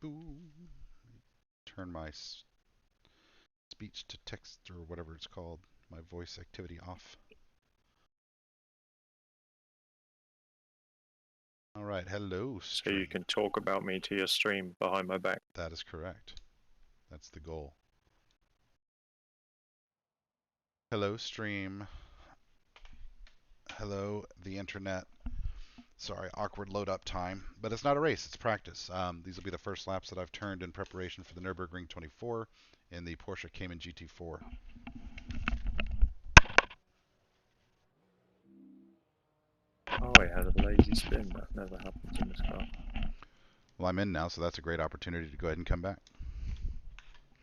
Boo. Turn my speech to text or whatever it's called, my voice activity off. All right, hello, So you stream. can talk about me to your stream behind my back. That is correct. That's the goal. Hello, stream. Hello, the internet. Sorry, awkward load up time, but it's not a race, it's practice. These will be the first laps that I've turned in preparation for the Nurburgring 24 in the Porsche Cayman GT4. Oh, it had a lazy spin. That never happens in this car. Well, I'm in now, so that's a great opportunity to go ahead and come back.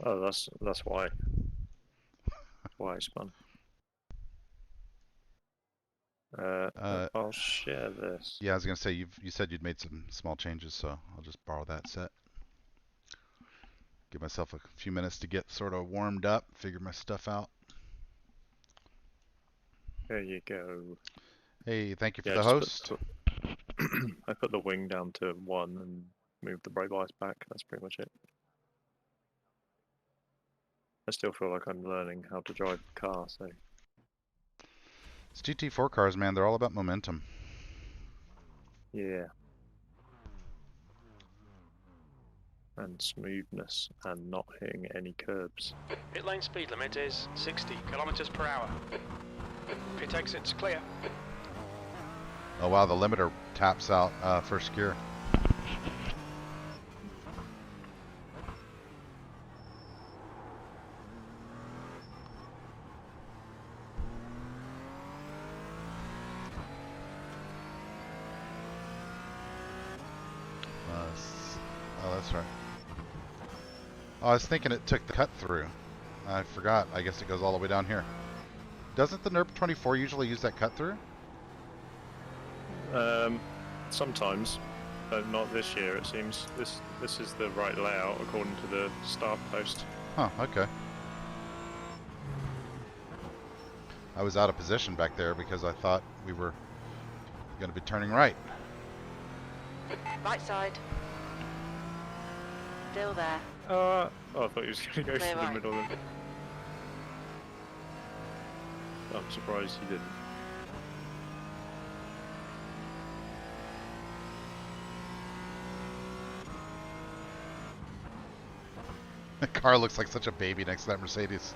Oh, that's why. Why it's fun. I'll share this. Yeah, I was gonna say you said you'd made some small changes, so I'll just borrow that set. Give myself a few minutes to get sort of warmed up, figure my stuff out. There you go. Hey, thank you for Yeah, the host. I put the wing down to 1 and moved the brake lights back. That's pretty much it. I still feel like I'm learning how to drive the car, so. It's GT4 cars, man. They're all about momentum. Yeah. And smoothness and not hitting any curbs. Pit lane speed limit is 60 kilometers per hour. Pit exit's clear. Oh wow, the limiter taps out first gear. Oh, that's right. Oh, I was thinking it took the cut through. I forgot. I guess it goes all the way down here. Doesn't the NURB 24 usually use that cut through? Sometimes, but not this year. It seems this is the right layout according to the staff post. Huh. Okay. I was out of position back there because I thought we were going to be turning right. Right side. Still there. Oh, I thought he was going to go Clear through the right. middle of it. I'm surprised he didn't. The car looks like such a baby next to that Mercedes.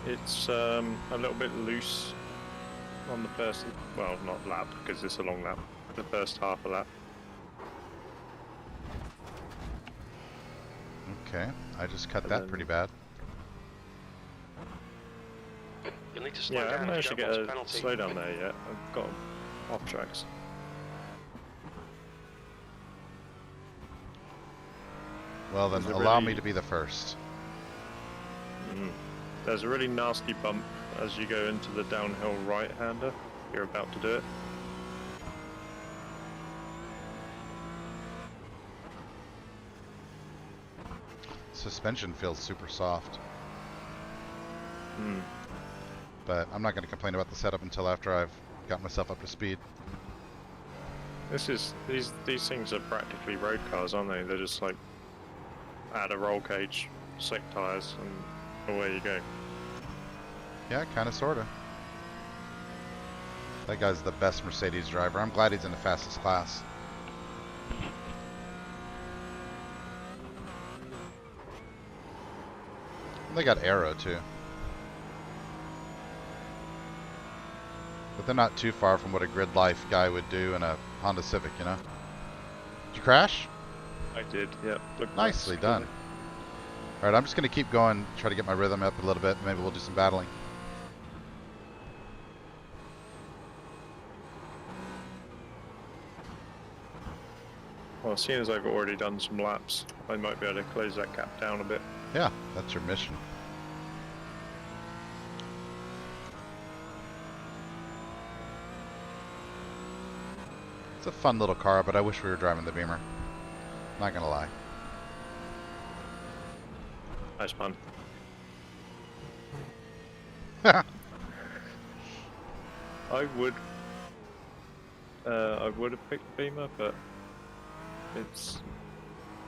It's a little bit loose on the first, well, not lap because it's a long lap. The first half a lap. Okay, I just cut And that then- pretty bad. You'll need to slow Yeah, I down haven't if managed you to don't get want a penalty. slow down there yet. I've got off tracks. Well, then Is it allow really- me to be the first. There's a really nasty bump as you go into the downhill right-hander. You're about to do it. Suspension feels super soft, Hmm. but I'm not going to complain about the setup until after I've got myself up to speed. These things are practically road cars, aren't they? They're just like add a roll cage, slick tires, and away you go. Yeah, kind of, sort of. That guy's the best Mercedes driver. I'm glad he's in the fastest class. And they got aero too. But they're not too far from what a grid life guy would do in a Honda Civic, you know? Did you crash? I did, yeah. Look, Nicely done. Alright, I'm just going to keep going, try to get my rhythm up a little bit. Maybe we'll do some battling. Well, seeing as I've already done some laps, I might be able to close that gap down a bit. Yeah, that's your mission. It's a fun little car, but I wish we were driving the Beamer. Not gonna lie. Nice pun. I would have picked the Beamer, but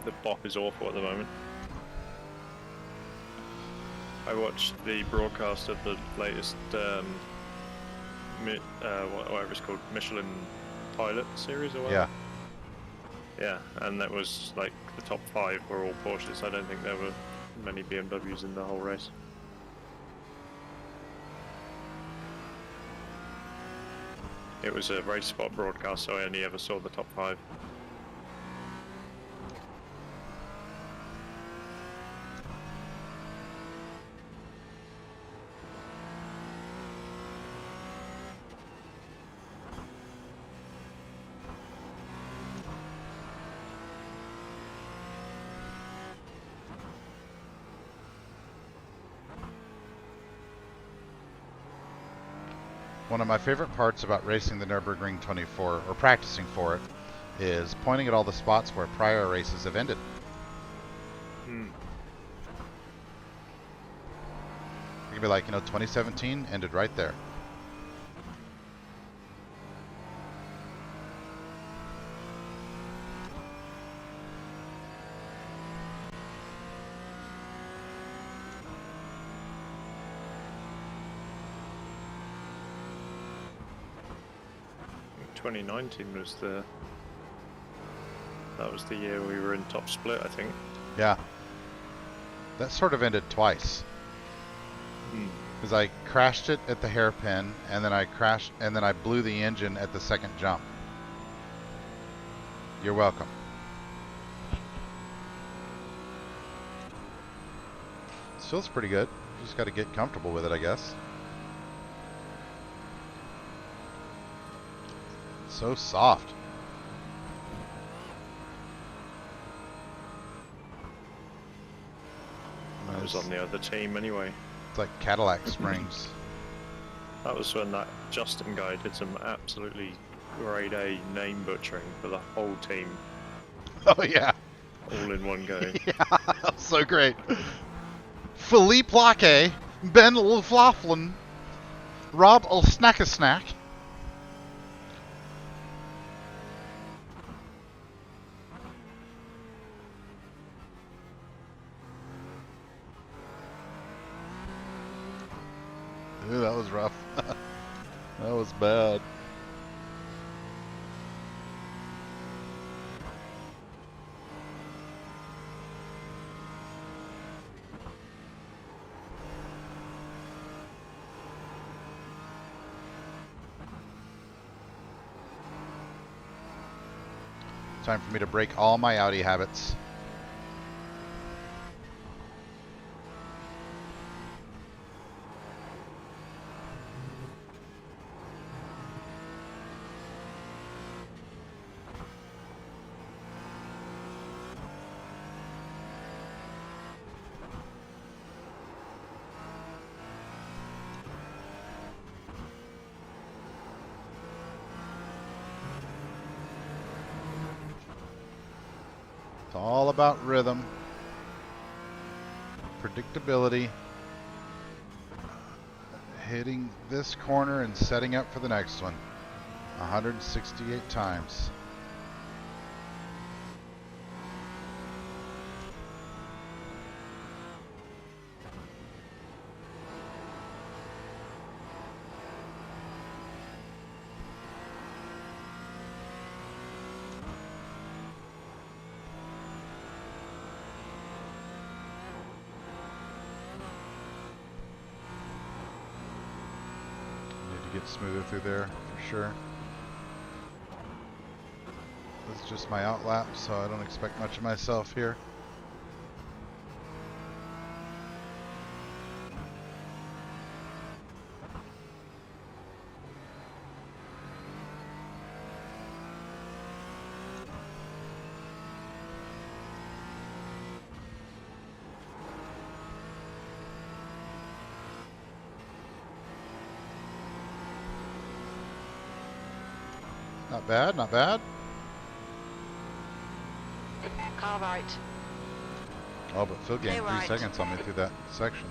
the bop is awful at the moment. I watched the broadcast of the latest whatever it's called, Michelin Pilot series or whatever. Yeah, and that was like the top 5 were all Porsches. I don't think there were many BMWs in the whole race. It was a race spot broadcast, so I only ever saw the top 5. One of my favorite parts about racing the Nurburgring 24, or practicing for it, is pointing at all the spots where prior races have ended. Hmm. You can be like, 2017 ended right there. I think 2019 was that was the year we were in top split, I think. Yeah. That sort of ended twice. Because I crashed it at the hairpin, and then I blew the engine at the second jump. You're welcome. This feels pretty good. You just got to get comfortable with it, I guess. So soft. I was on the other team anyway. It's like Cadillac springs. That was when that Justin guy did some absolutely grade A name butchering for the whole team. Oh yeah. All in one go. Yeah, so great. Philippe Laque, Ben Laughlin, Rob Snack. Ooh, that was rough. That was bad. Time for me to break all my Audi habits. It's all about rhythm, predictability, hitting this corner and setting up for the next one 168 times. Get smoother through there for sure. This is just my outlap, so I don't expect much of myself here. Not bad, not bad. Car right. Oh, but Phil gained Clear 3 right. seconds on me through that section.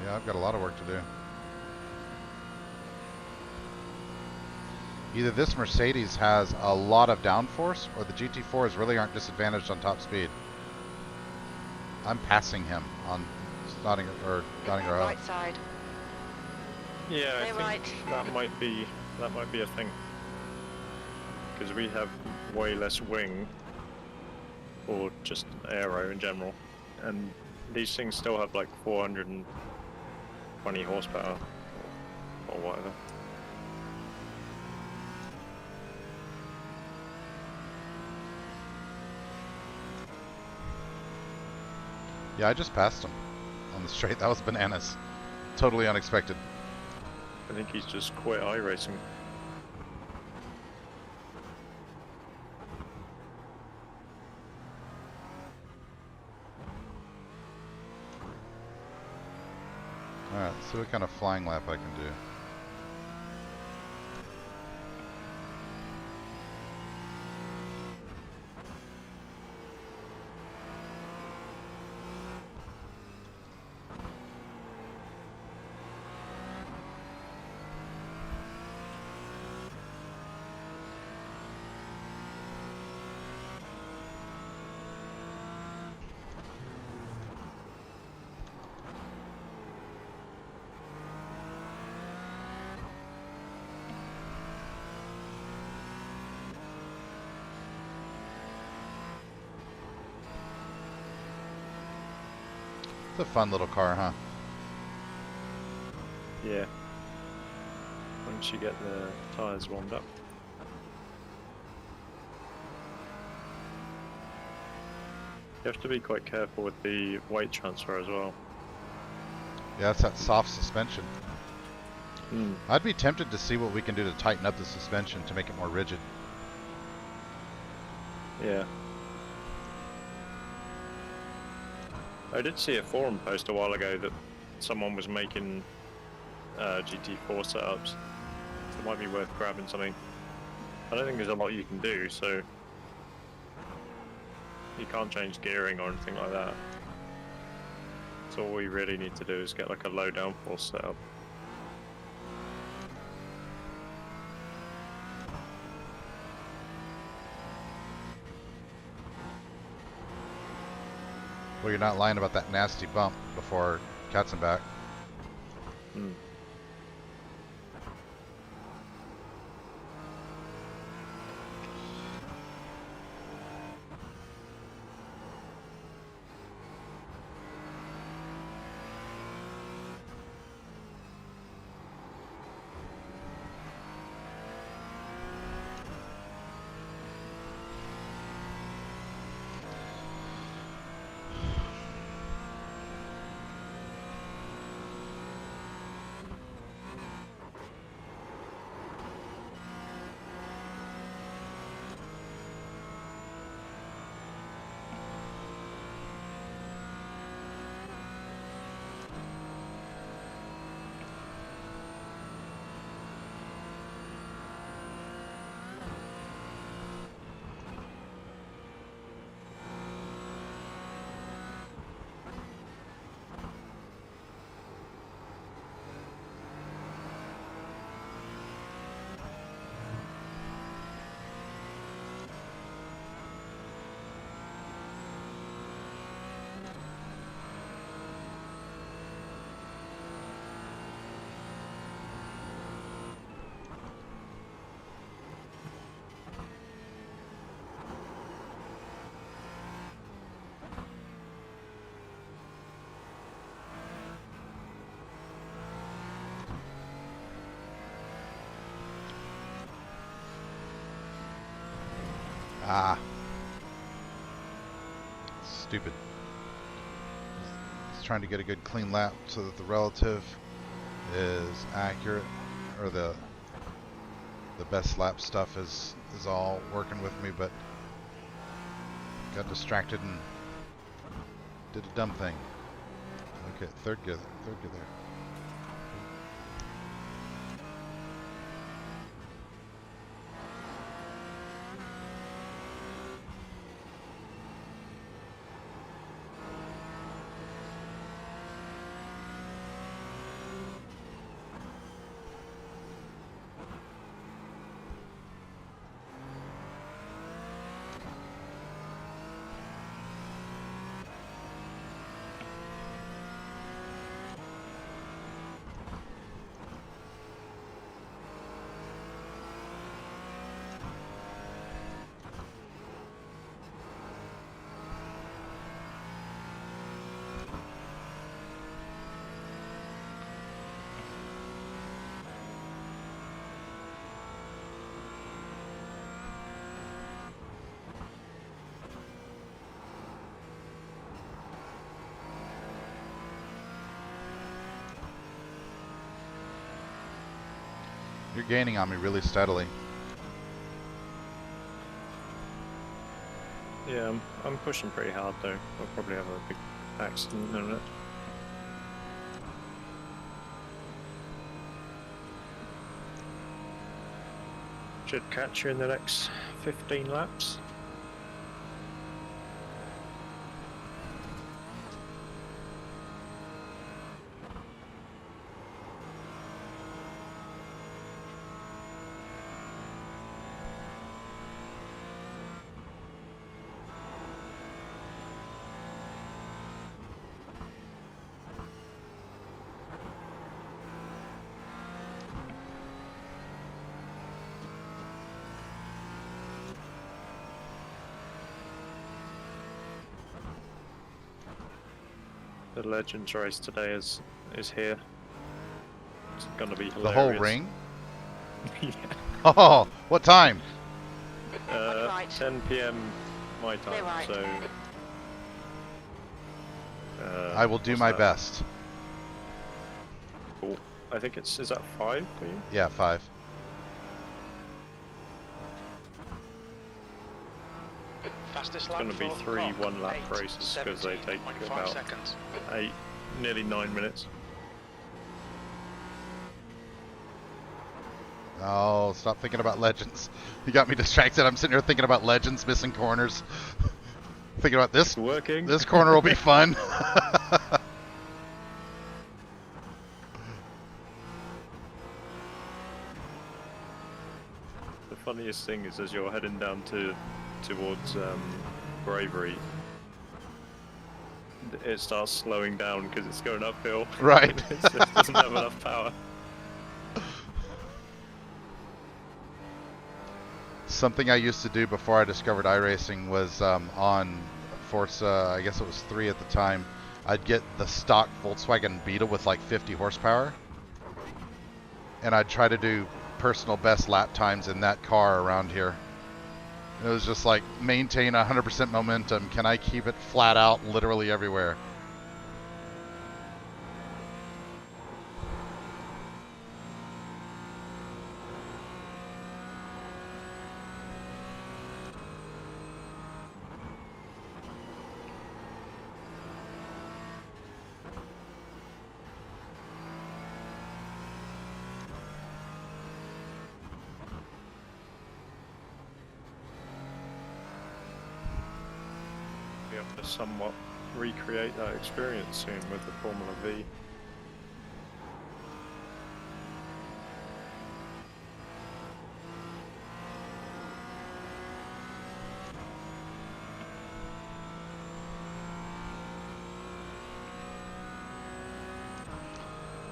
Yeah, I've got a lot of work to do. Either this Mercedes has a lot of downforce, or the GT4s really aren't disadvantaged on top speed. I'm passing him on Nottingham or Nottingham Road. Right side. Yeah, I Clear think right. that might be a thing. Because we have way less wing, or just aero in general, and these things still have like 420 horsepower or whatever. Yeah, I just passed him on the straight. That was bananas. Totally unexpected. I think he's just quit iRacing. Alright, let's see what kind of flying lap I can do. It's a fun little car, huh? Yeah. Once you get the tyres warmed up. You have to be quite careful with the weight transfer as well. Yeah, it's that soft suspension. Hmm. I'd be tempted to see what we can do to tighten up the suspension to make it more rigid. Yeah. I did see a forum post a while ago that someone was making GT4 setups. So it might be worth grabbing something. I don't think there's a lot you can do, so you can't change gearing or anything like that. So all we really need to do is get like a low downforce setup. Well, you're not lying about that nasty bump before Katzenbach. Hmm. Ah. Stupid. Just trying to get a good clean lap so that the relative is accurate, or the best lap stuff is all working with me, but got distracted and did a dumb thing. Okay, third gear there. You're gaining on me really steadily. Yeah, I'm pushing pretty hard though. I'll probably have a big accident in a minute. Should catch you in the next 15 laps. The Legends race today is here. It's gonna be hilarious. The whole ring? Yeah. Oh, what time? Right. 10 PM my time, right. so... I will do what's my that? best. Cool. I think is that 5 for you? Yeah, 5. Fastest It's lap going to be for 3 clock, 1 lap 8, races because they take 17.5 about seconds. 8, nearly 9 minutes. Oh, stop thinking about Legends. You got me distracted. I'm sitting here thinking about Legends, missing corners. Thinking about this. It's working. This corner will be fun. The funniest thing is as you're heading down towards Bravery, it starts slowing down because it's going uphill. Right. It just doesn't have enough power. Something I used to do before I discovered iRacing was on Forza, I guess it was 3 at the time, I'd get the stock Volkswagen Beetle with like 50 horsepower, and I'd try to do personal best lap times in that car around here. It was just like, maintain 100% momentum. Can I keep it flat out literally everywhere? We have to somewhat recreate that experience soon with the Formula V.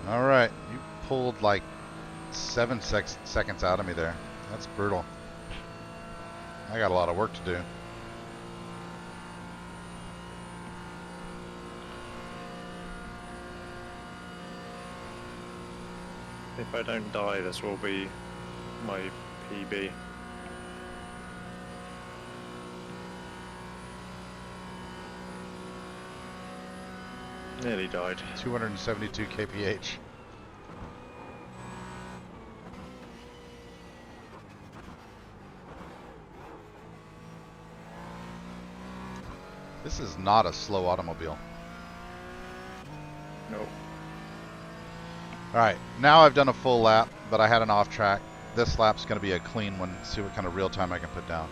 All right, you pulled like 7 seconds out of me there. That's brutal. I got a lot of work to do. If I don't die, this will be my PB. Nearly died. 272 kph. This is not a slow automobile. Nope. Alright, now I've done a full lap, but I had an off track. This lap's going to be a clean one. See what kind of real time I can put down.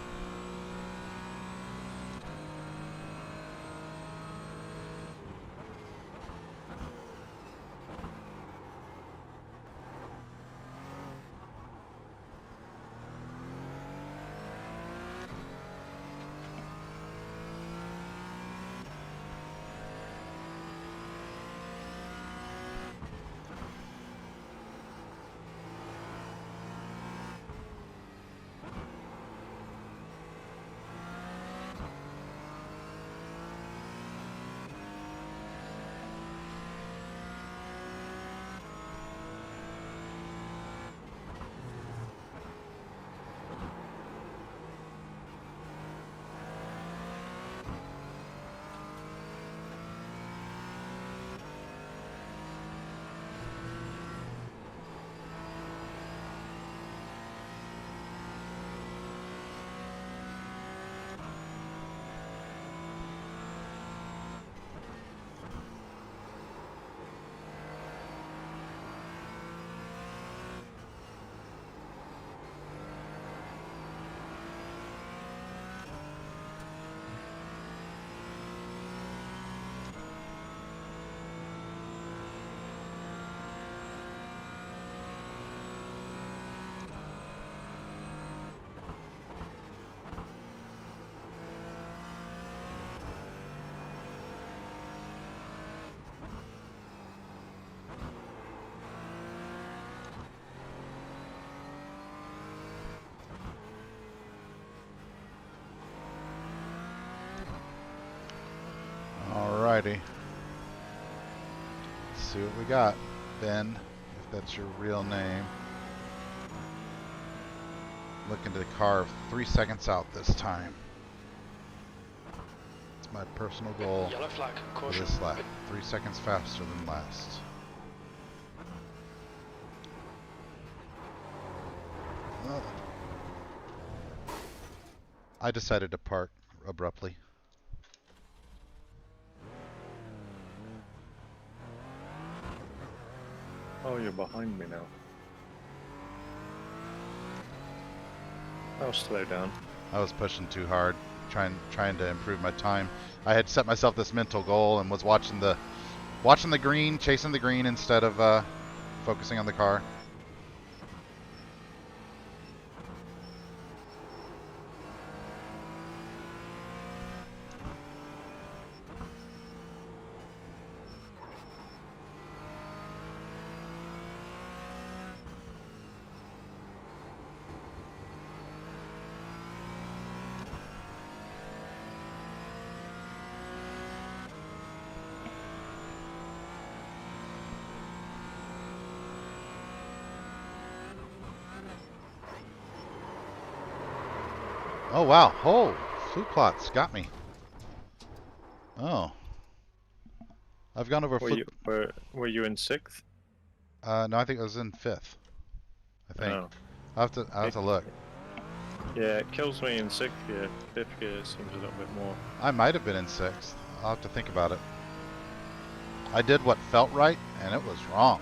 Alrighty. Let's see what we got. Ben, if that's your real name. Looking to carve 3 seconds out this time. It's my personal goal Yellow flag, for caution. this lap. 3 seconds faster than last. Well, I decided to park abruptly. Oh, you're behind me now. I'll slow down. I was pushing too hard, trying to improve my time. I had set myself this mental goal and was watching the green, chasing the green instead of focusing on the car. Oh wow! Oh, fluke plots got me. Oh, I've gone over fluke. Were you in 6th? No, I think I was in 5th. I think. Oh. I'll have to look. Yeah, it kills me in 6th gear. 5th gear seems a little bit more. I might have been in 6th. I'll have to think about it. I did what felt right, and it was wrong.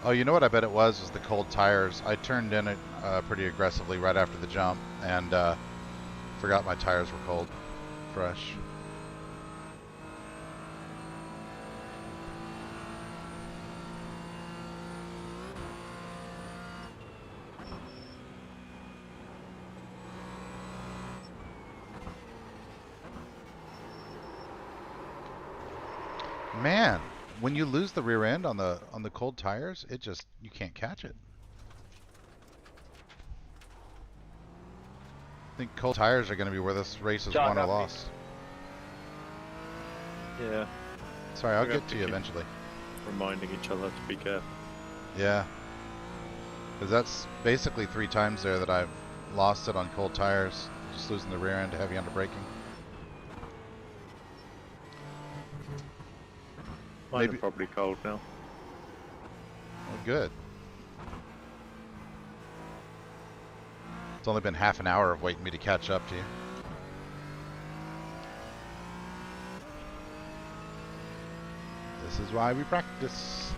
Oh, you know what I bet it was the cold tires. I turned in it pretty aggressively right after the jump, and forgot my tires were cold, fresh. Man, when you lose the rear end on the cold tires, it just, you can't catch it. I think cold tires are going to be where this race is won or lost. Yeah. Sorry, I'll get to you eventually. Reminding each other to be careful. Yeah. Because that's basically 3 times there that I've lost it on cold tires. Just losing the rear end, heavy under braking. Mine are probably cold now. Well, good. It's only been half an hour of waiting me to catch up to you. This is why we practice.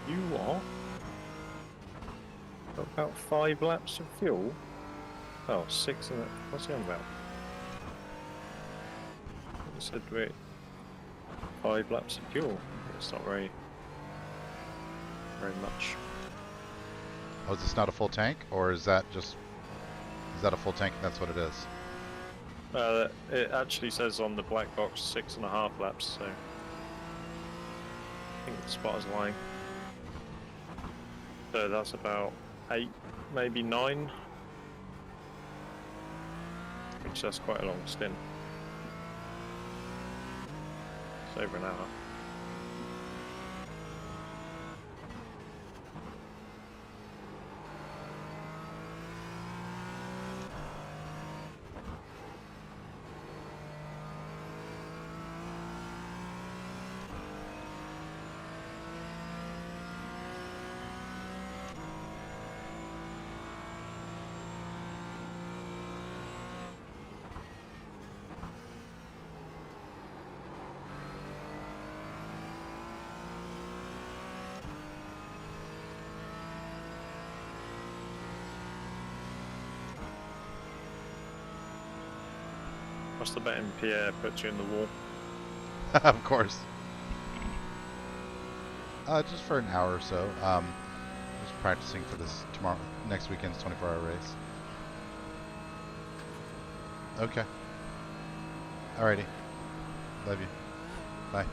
You are? Got about 5 laps of fuel? Oh, 6 and what's he on about? I said wait, 5 laps of fuel. It's not very much. Oh, is this not a full tank, or is that a full tank and that's what it is? It actually says on the black box 6.5 laps, so I think the spotter's lying. So that's about 8, maybe 9. Which that's quite a long stint. It's over an hour. What's the betting Pierre puts you in the wall? Of course. Just for an hour or so. Just practicing for this next weekend's 24-hour race. Okay. Alrighty. Love you. Bye.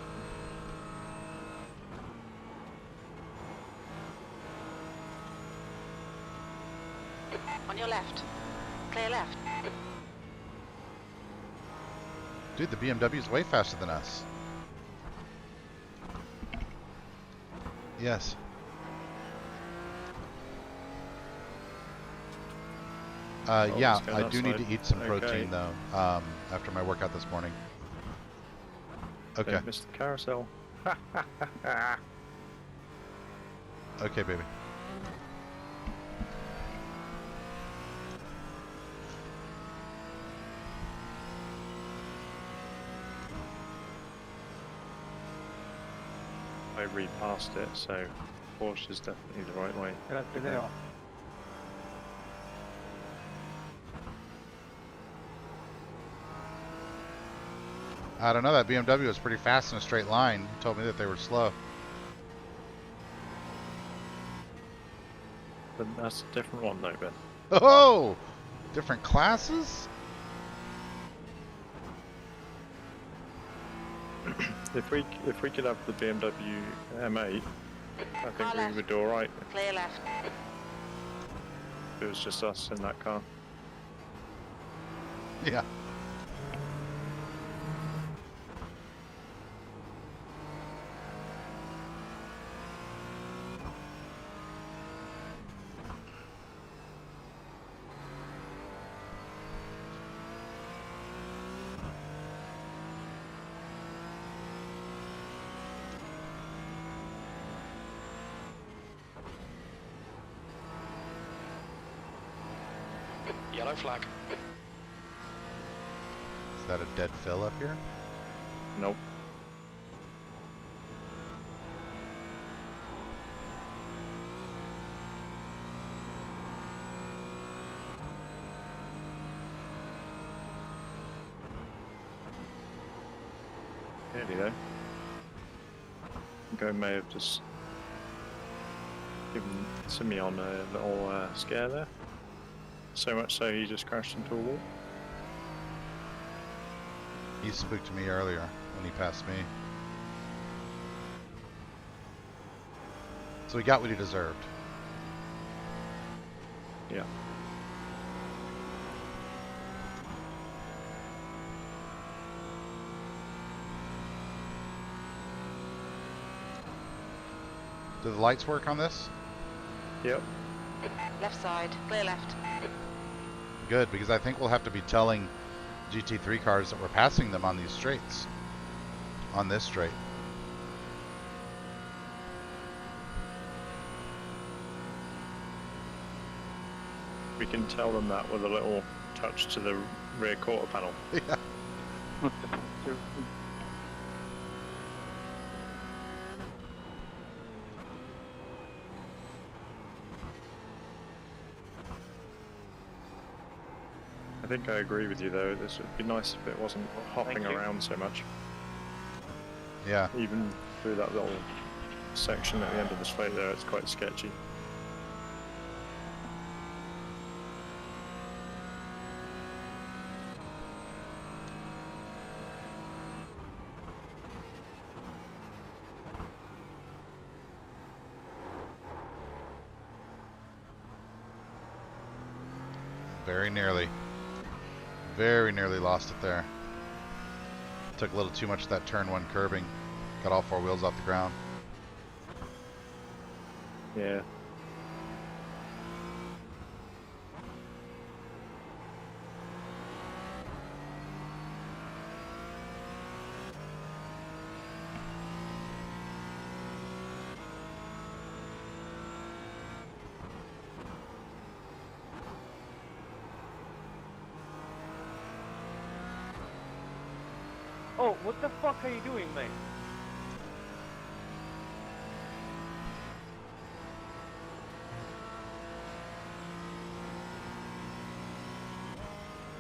On your left. Clear left. Dude, the BMW's way faster than us. Yes. Yeah, let's go I that do need side. to eat some Okay. protein though, after my workout this morning. Okay. Don't miss the carousel. Okay, baby. I repassed it, so Porsche is definitely the right way. Grazie Leo. I don't know, that BMW was pretty fast in a straight line. He told me that they were slow. But that's a different one though, Ben. Oh! Different classes? If we could have the BMW M8, I think we would do alright. Clear left. If it was just us in that car. Yeah. Yellow flag. Is that a dead fill up here? Nope. Nearly though. I think I may have just given Simeon a little scare there. So much so he just crashed into a wall. He spooked me earlier when he passed me. So he got what he deserved. Yeah. Do the lights work on this? Yep. Left side. Clear left. Good, because I think we'll have to be telling GT3 cars that we're passing them on these straights. On this straight. We can tell them that with a little touch to the rear quarter panel. Yeah. I think I agree with you though, this would be nice if it wasn't hopping you. around so much. Yeah. Even through that little section at the end of the straight there, it's quite sketchy. Very nearly lost it there. Took a little too much of that turn one curbing. Got all four wheels off the ground. Yeah. Oh, what the fuck are you doing, mate?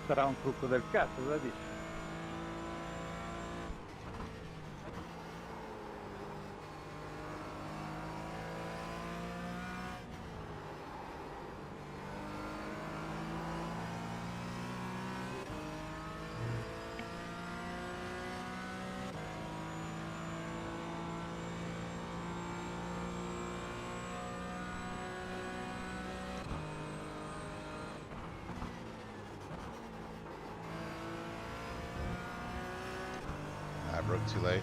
Sarà un trucco del cazzo, cosa dici? broke too late.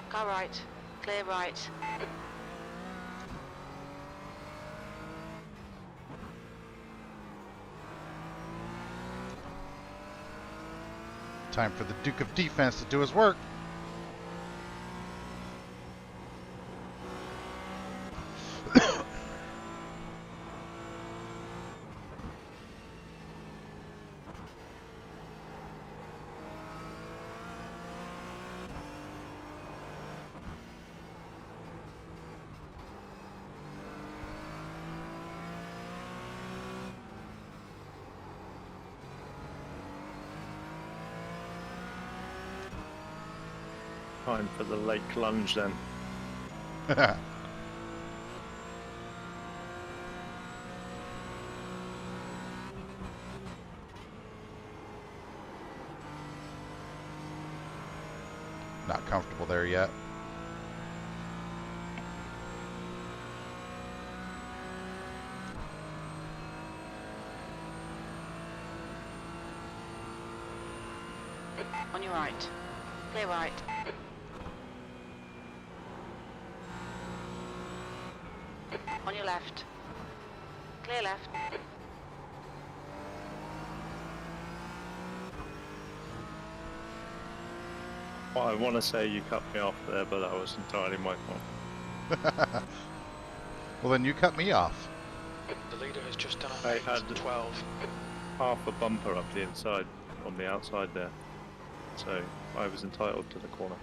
Car right. Clear right. Time for the Duke of Defense to do his work. Time for the lake lunge then. Not comfortable there yet. On your right. Clear right. On your left. Clear left. Well, I want to say you cut me off there, but that was entirely my fault. Well, then you cut me off. The leader has just done I a had 12. half a bumper up the inside, on the outside there, so I was entitled to the corner.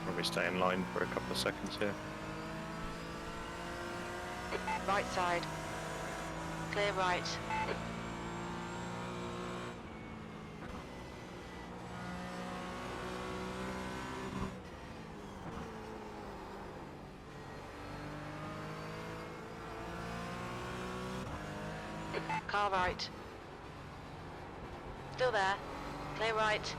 Probably stay in line for a couple of seconds here. Right side. Clear right. Car right. Still there. Clear right.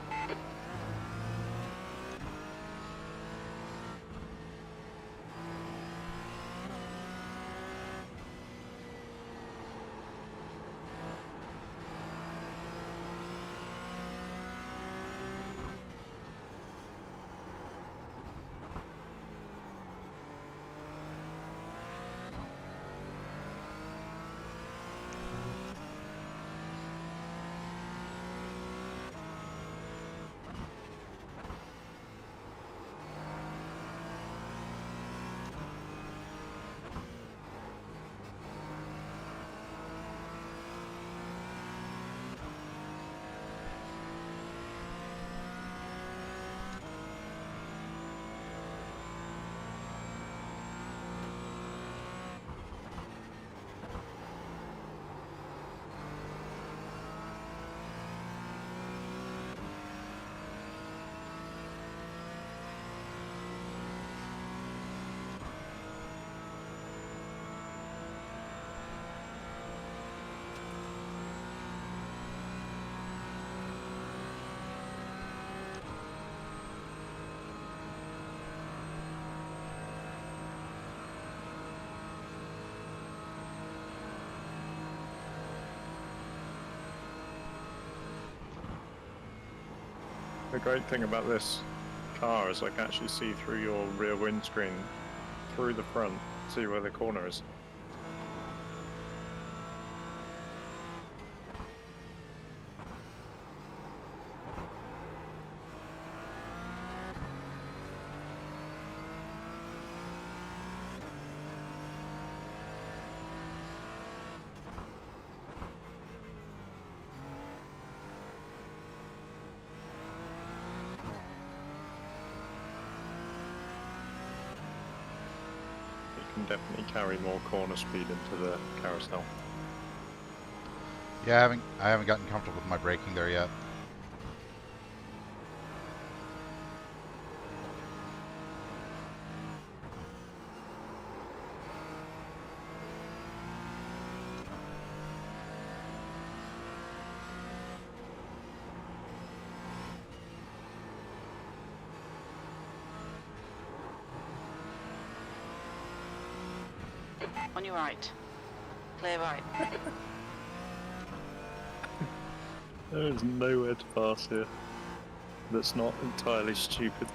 The great thing about this car is I can actually see through your rear windscreen, through the front, see where the corner is. You can definitely carry more corner speed into the carousel. Yeah, I haven't gotten comfortable with my braking there yet. On your right. Clear right. There is nowhere to pass here that's not entirely stupid.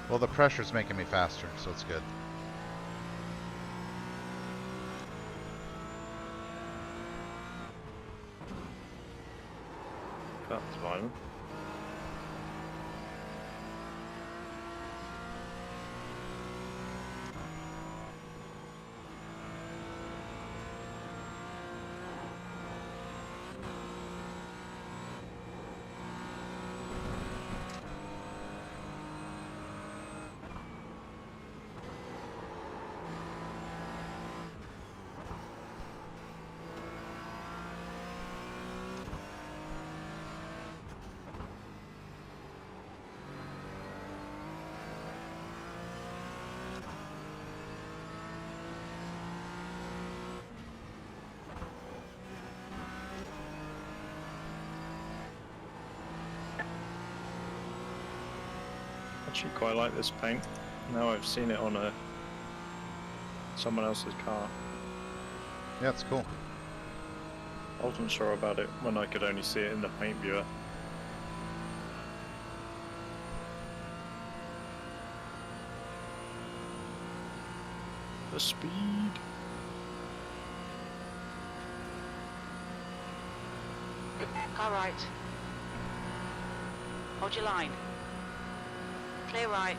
Well, the pressure's making me faster, so it's good. That's fine. Actually quite like this paint. Now I've seen it on someone else's car. Yeah, it's cool. I wasn't sure about it when I could only see it in the paint viewer. The speed. Car right. Hold your line. Clear right.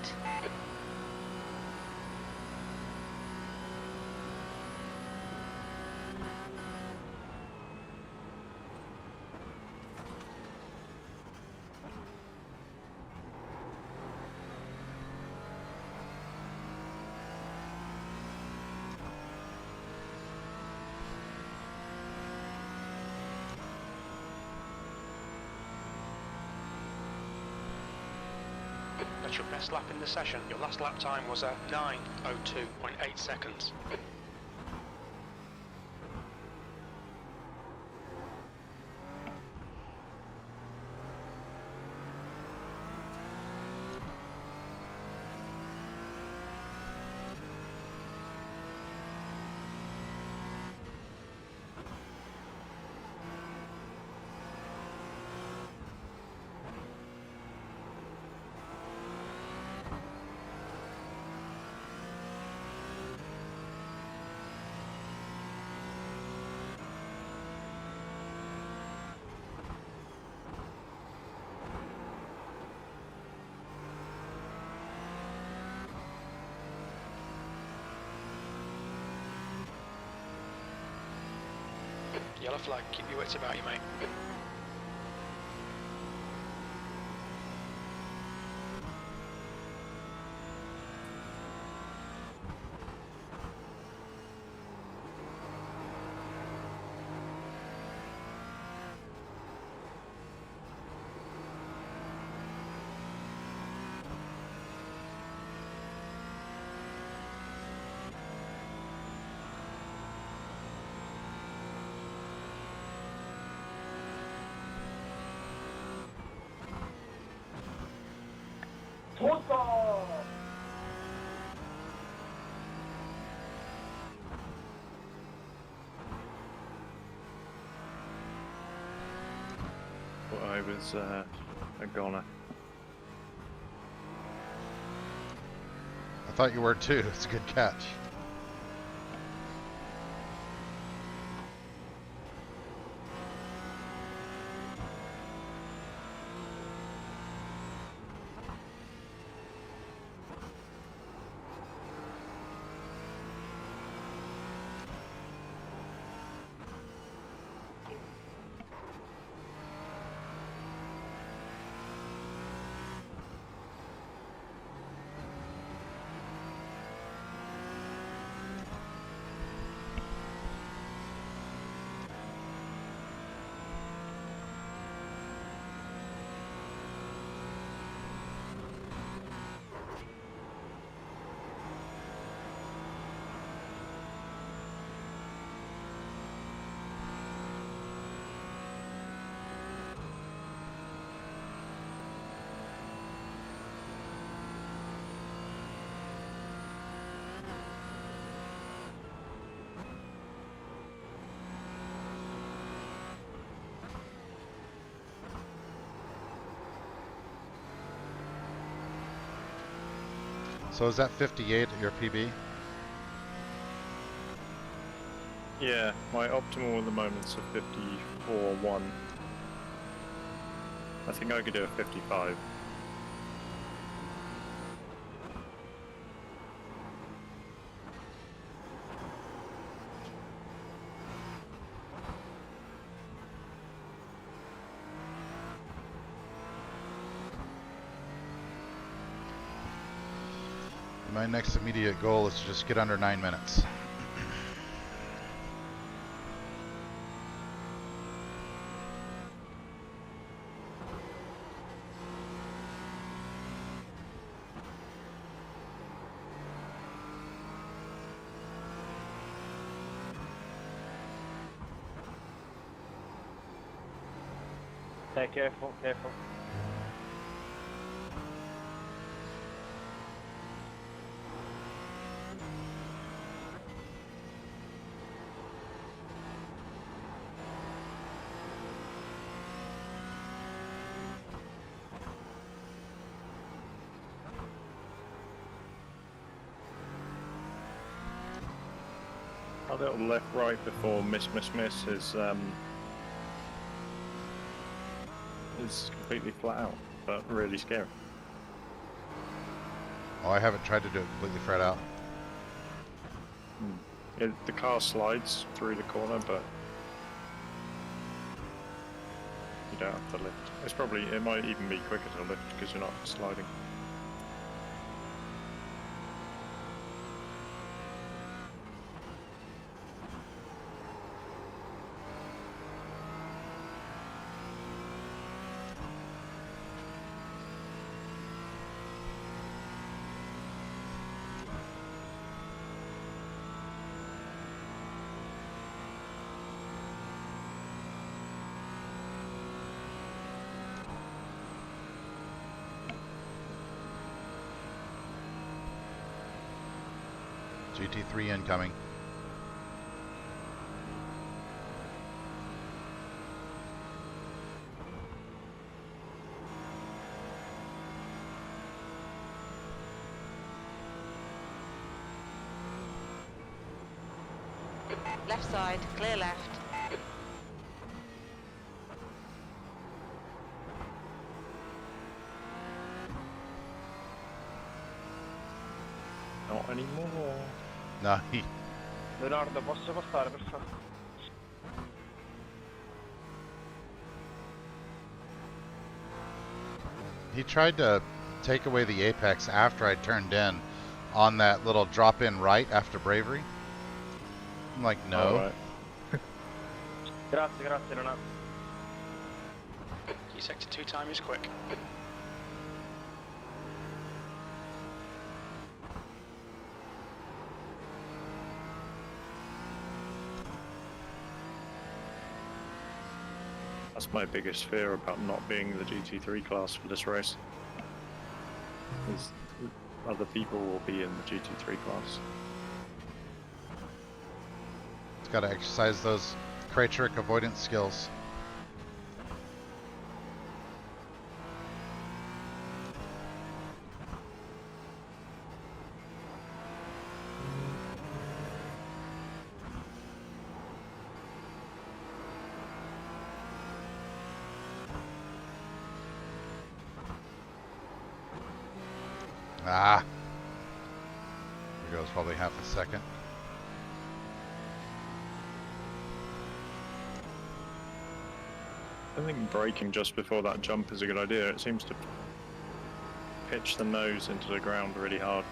That's your best lap in the session. Your last lap time was at 9:02.8 seconds. Yellow flag, keep your wits about you, mate. But I was a goner. I thought you were too. It's a good catch. So is that 58 your PB? Yeah, my optimal at the moment's a 54.1. I think I could do a 55. My next immediate goal is to just get under 9 minutes. Okay, careful, careful. A little left right before miss is completely flat out, but really scary. Oh, I haven't tried to do it completely flat out. The car slides through the corner, but you don't have to lift. It might even be quicker to lift because you're not sliding. GT3 incoming. Left side, clear left. Not anymore. No, Leonardo, posso passare per favore? he tried to take away the apex after I turned in on that little drop in right after bravery. I'm like, no. Alright. Grazie, grazie, Leonardo. Your sector 2 time is quick. That's my biggest fear about not being the GT3 class for this race. Is other people will be in the GT3 class. It's got to exercise those crate trick avoidance skills. Ah, there goes probably half a second. I think braking just before that jump is a good idea. It seems to pitch the nose into the ground really hard.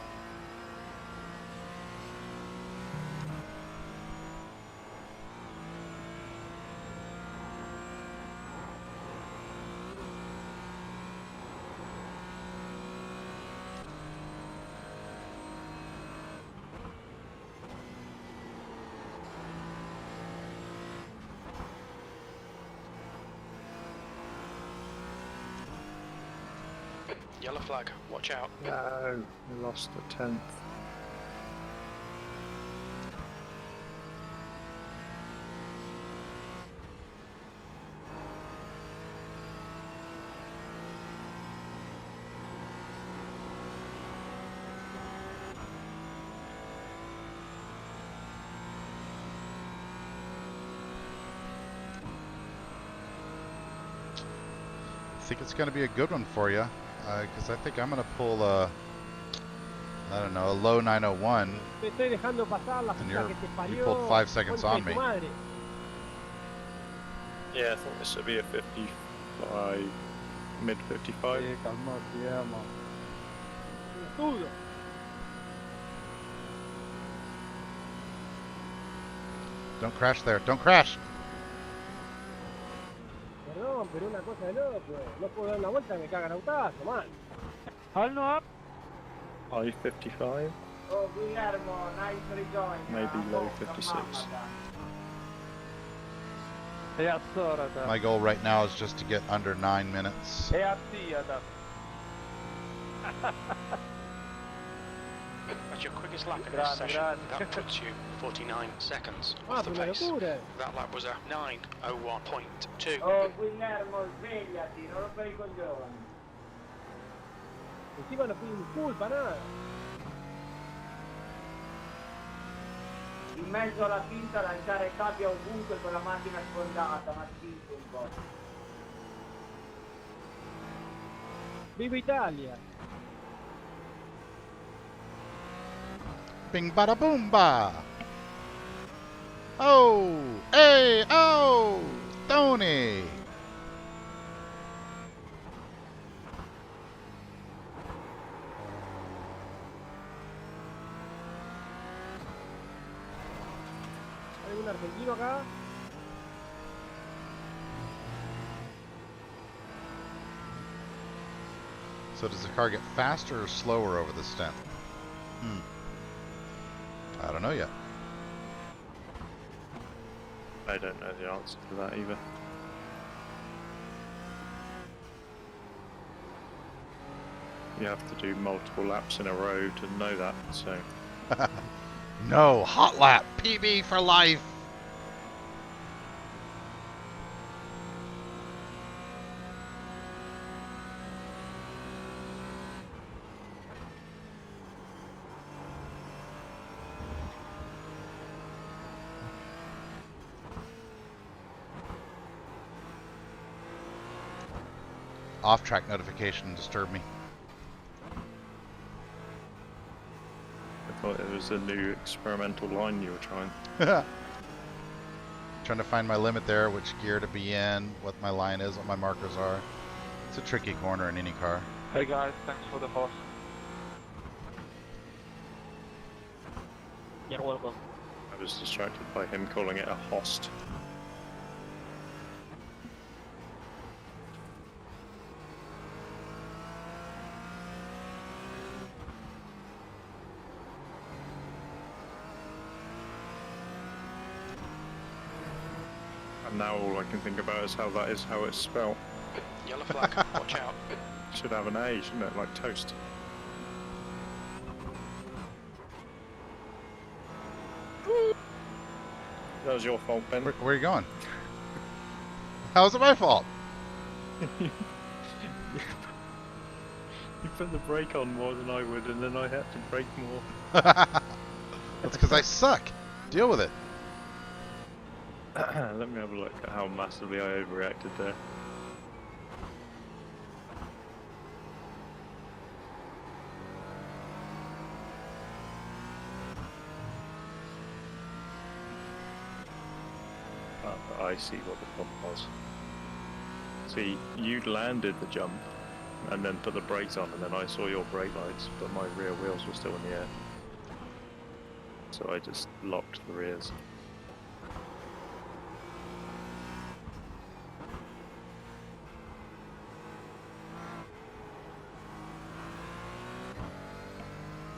Yellow flag, watch out. No, we lost the 10th. think it's going to be a good one for you, because I think I'm going to pull a, I don't know, a low 901, Te estoy dejando pasar la and puta que te you parió. pulled 5 seconds Concha on de me. tu madre. Yeah, I think this should be a 55, mid 55. calmate, llama. Todo. Don't crash there. Don't crash. Perdón, pero una cosa de loco. No puedo dar una vuelta y me cagan autazo, man. Hold no up. High 55, Oh, Guillermo, nice rejoin. maybe low 56. È assorata. My goal right now is just to get under 9 minutes. È attiata. That's your quickest lap in this Grande, session. grande. That puts you 49 seconds Ah, off the pero pace. locura. That lap was a 9:01.2. Oh, Guillermo, svegliati, non rompere i coglioni. Encima no piden disculpa, nada. In mezzo alla pinta lanciare capi ovunque con la macchina sfondata, ma spinto un po'. Viva Italia! Bing bada boom ba. Oh, hey, oh, Tony. ¿Hay un argentino acá? So does the car get faster or slower over the stint? I don't know yet. I don't know the answer to that either. You have to do multiple laps in a row to know that, so... No, hot lap, PB for life. Off-track notification disturbed me. I thought it was a new experimental line you were trying. Trying to find my limit there, which gear to be in, what my line is, what my markers are. It's a tricky corner in any car. Hey guys, thanks for the host. You're welcome. I was distracted by him calling it a host. And now all I can think about is how that is how it's spelled. Yellow flag, watch out. Should have an A, shouldn't it? Like toast. That was your fault, Ben. Where are you going? How is it my fault? You put the brake on more than I would, and then I had to brake more. That's because I suck. Deal with it. Let me have a look at how massively I overreacted there. I see what the problem was. See, you landed the jump and then put the brakes on, and then I saw your brake lights, but my rear wheels were still in the air. So I just locked the rears.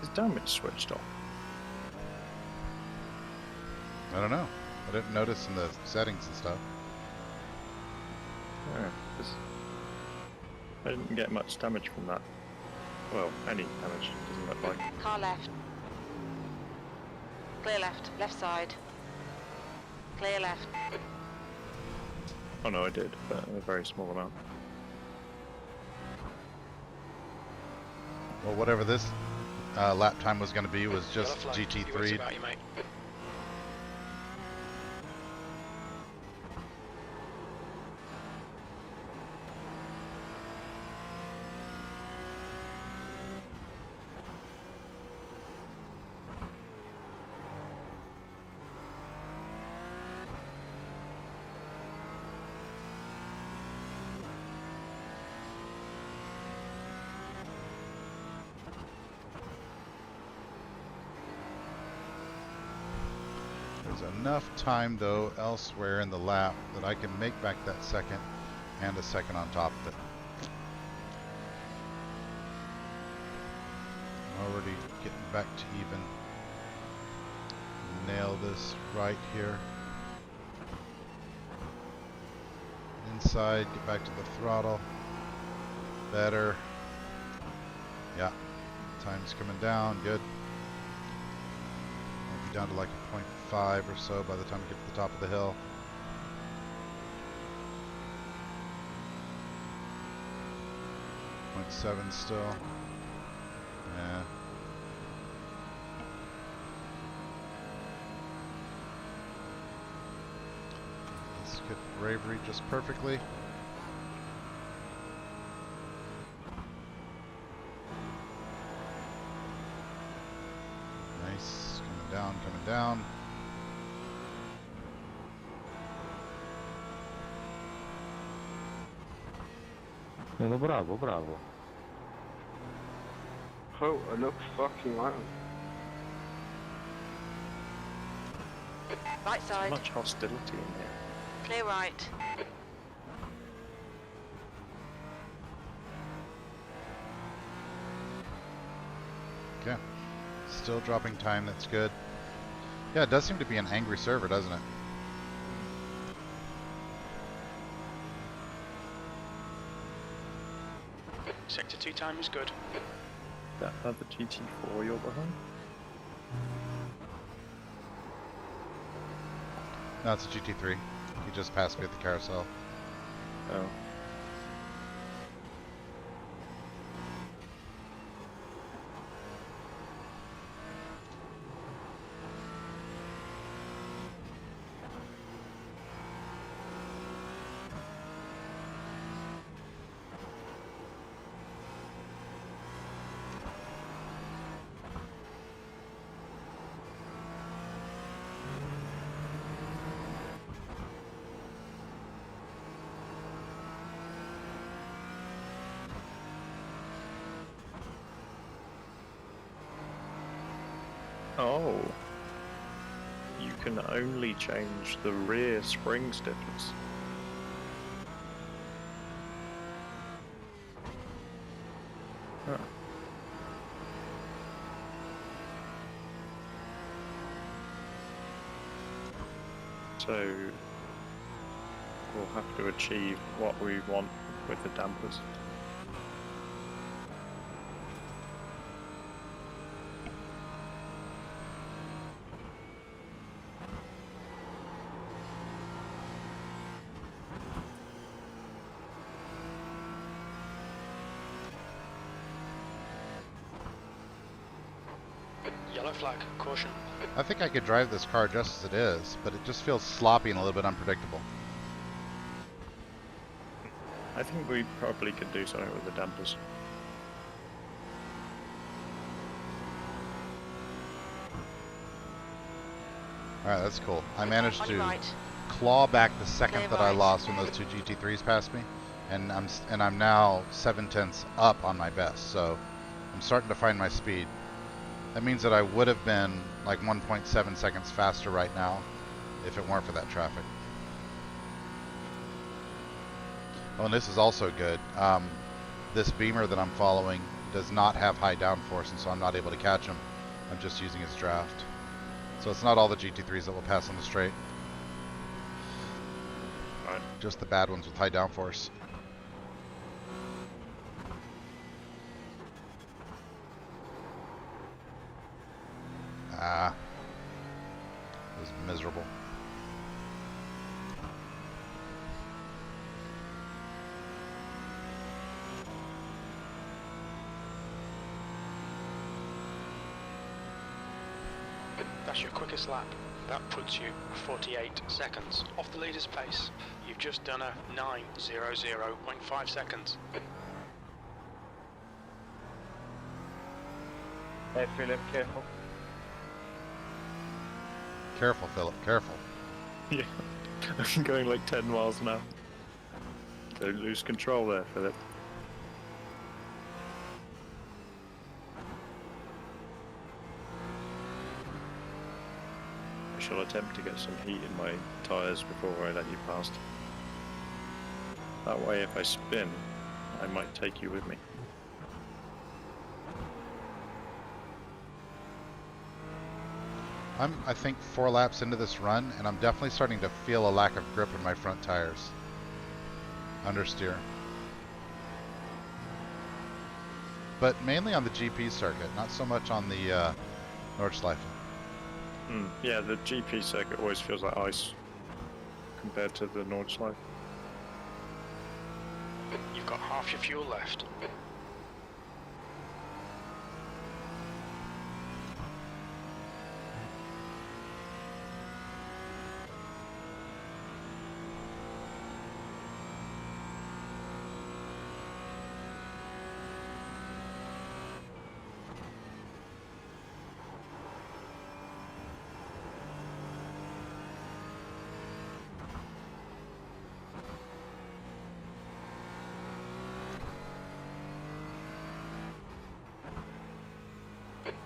Is damage switched off? I don't know. I didn't notice in the settings and stuff. Yeah, 'cause I didn't get much damage from that. Well, any damage, doesn't look like. Car left. Clear left. Left side. Clear left. Oh no, I did, but a very small amount. Well, whatever this lap time was going to be was just Yellow flag, few words GT3. about you, mate. There's enough time though elsewhere in the lap that I can make back that second and a second on top of it. I'm already getting back to even. Nail this right here. Inside, get back to the throttle. Better. Yeah, time's coming down, good. Might be down to like a 0.5 or so by the time we get to the top of the hill. .7 still. Yeah. Let's get bravery just perfectly. Nice. Coming down, coming down. Bravo, bravo. Oh, it looks fucking loud. Right So side. much hostility in here. Clear right. Okay. Still dropping time, that's good. Yeah, it does seem to be an angry server, doesn't it? Sector 2 time is good. That other GT4 you're behind? No, it's a GT3. He just passed me at the carousel. Oh. Oh. You can only change the rear spring stiffness. Huh. So we'll have to achieve what we want with the dampers. Yellow flag, caution. I think I could drive this car just as it is, but it just feels sloppy and a little bit unpredictable. I think we probably could do something with the dampers. Alright, that's cool. I managed On to your right. claw back the second Clear that I right. lost when those two GT3s passed me, and I'm now 7/10 up on my best, so I'm starting to find my speed. That means that I would have been like 1.7 seconds faster right now if it weren't for that traffic. Oh, and this is also good. This Beamer that I'm following does not have high downforce, and so I'm not able to catch him. I'm just using his draft. So it's not all the GT3s that will pass on the straight. Right. Just the bad ones with high downforce. Ah. It was miserable. That's your quickest lap. That puts you 48 seconds off the leader's pace. You've just done a 9:00.5 seconds. Hey Philip, careful. Careful, Philip, careful. Yeah, I'm going like 10 miles an hour. Don't lose control there, Philip. I shall attempt to get some heat in my tyres before I let you past. That way, if I spin, I might take you with me. I'm, I think, 4 laps into this run, and I'm definitely starting to feel a lack of grip in my front tires. Understeer. But mainly on the GP circuit, not so much on the Nordschleife. Yeah, the GP circuit always feels like ice compared to the Nordschleife. You've got half your fuel left.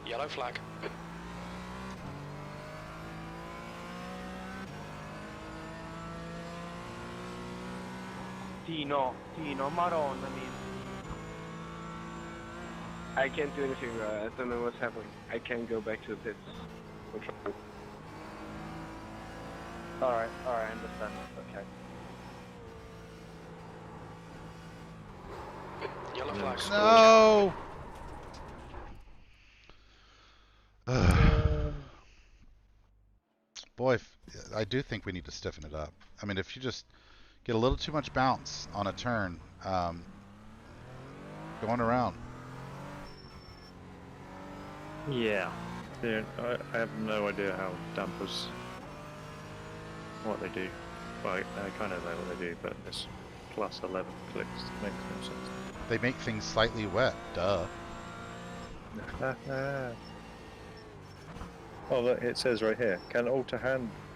Yellow flag. Tino, Maronna mia. I can't do anything. I don't know what's happening. I can't go back to the pits. I'm trying. Alright, I understand. Okay. Yellow flag. No! Boy, I do think we need to stiffen it up. I mean, if you just get a little too much bounce on a turn, going around. Yeah. I have no idea how dampers, what they do. Well, I kind of know what they do, but this plus 11 clicks makes no sense. They make things slightly wet, duh. Oh, look, it says right here, can alter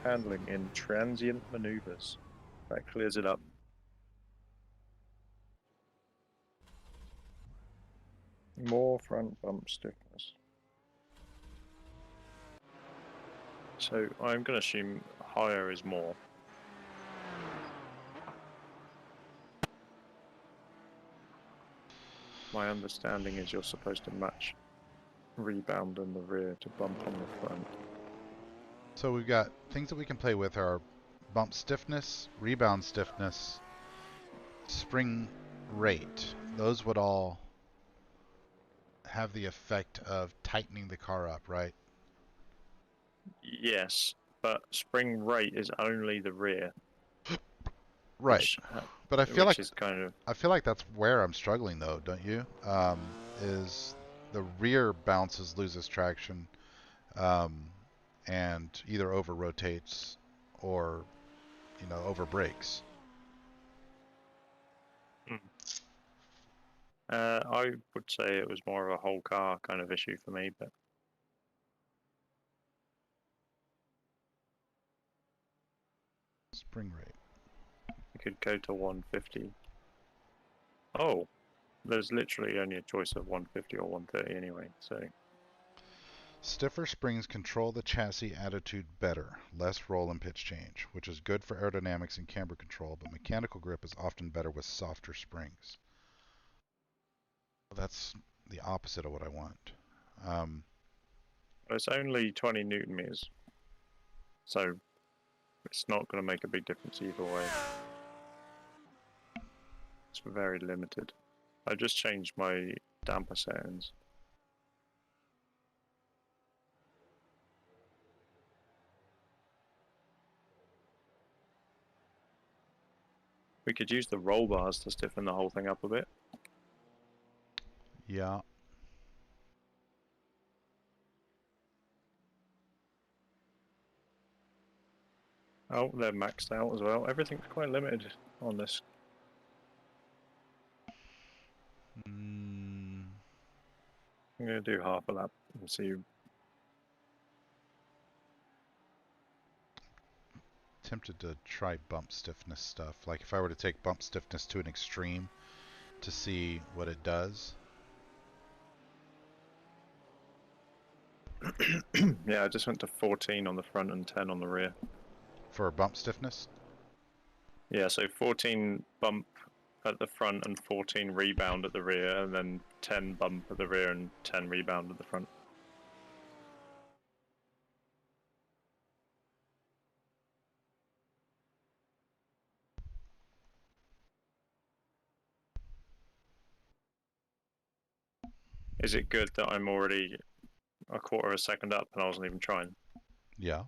handling in transient maneuvers. That clears it up. More front bump stiffness. So I'm going to assume higher is more. My understanding is you're supposed to match rebound in the rear to bump on the front. So we've got things that we can play with are bump stiffness, rebound stiffness, spring rate. Those would all have the effect of tightening the car up, right? Yes, but spring rate is only the rear. Right. Which, But I feel which like is kind of... I feel like that's where I'm struggling though, don't you? Is the rear bounces loses traction, and either over rotates or over brakes. I would say it was more of a whole car kind of issue for me, but Spring rate. we could go to 150. Oh, there's literally only a choice of 150 or 130 anyway, so... Stiffer springs control the chassis attitude better, less roll and pitch change, which is good for aerodynamics and camber control, but mechanical grip is often better with softer springs. Well, that's the opposite of what I want. It's only 20 Newton meters, so it's not going to make a big difference either way. It's very limited. I just changed my damper settings. We could use the roll bars to stiffen the whole thing up a bit. Yeah. Oh, they're maxed out as well. Everything's quite limited on this. I'm going to do half a lap and see. Tempted to try bump stiffness stuff. Like if I were to take bump stiffness to an extreme to see what it does. Yeah, I just went to 14 on the front and 10 on the rear. For bump stiffness? Yeah, so 14 bump at the front and 14 rebound at the rear, and then 10 bump at the rear and 10 rebound at the front. Is it good that I'm already a quarter of a second up and I wasn't even trying? Yeah.